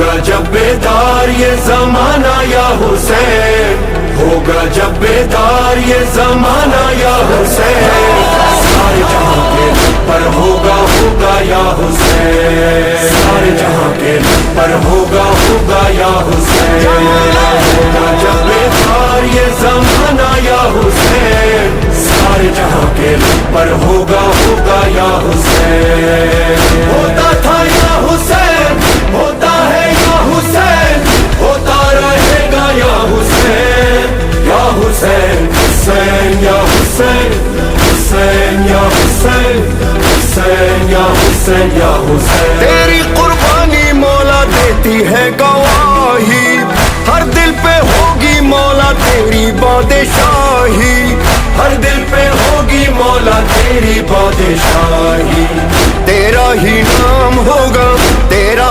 ہوگا جب بیدار یہ زمانہ یا حسین، ہوگا جب بیدار یہ زمانہ یا حسین، سارے جہاں کے پر ہوگا ہوگا یا حسین، سارے جہاں کے پر ہوگا ہوگا یا حسین، ہوگا جب بیدار یہ زمانہ یا حسین، سارے جہاں کے پر ہوگا ہوگا یا حسین، ہوتا تھا یا حسین، ہوتا ہے یا حسین، ہوتا رہے گا یا حسین، یا حسین، حسین یا حسین، حسین یا حسین، حسین یا حسین یا حسین، تیری قربانی مولا دیتی ہے گواہی، ہر دل پہ ہوگی مولا تیری بادشاہی، ہر دل پہ ہوگی مولا تیری بادشاہی، تیرا ہی نام ہوگا، تیرا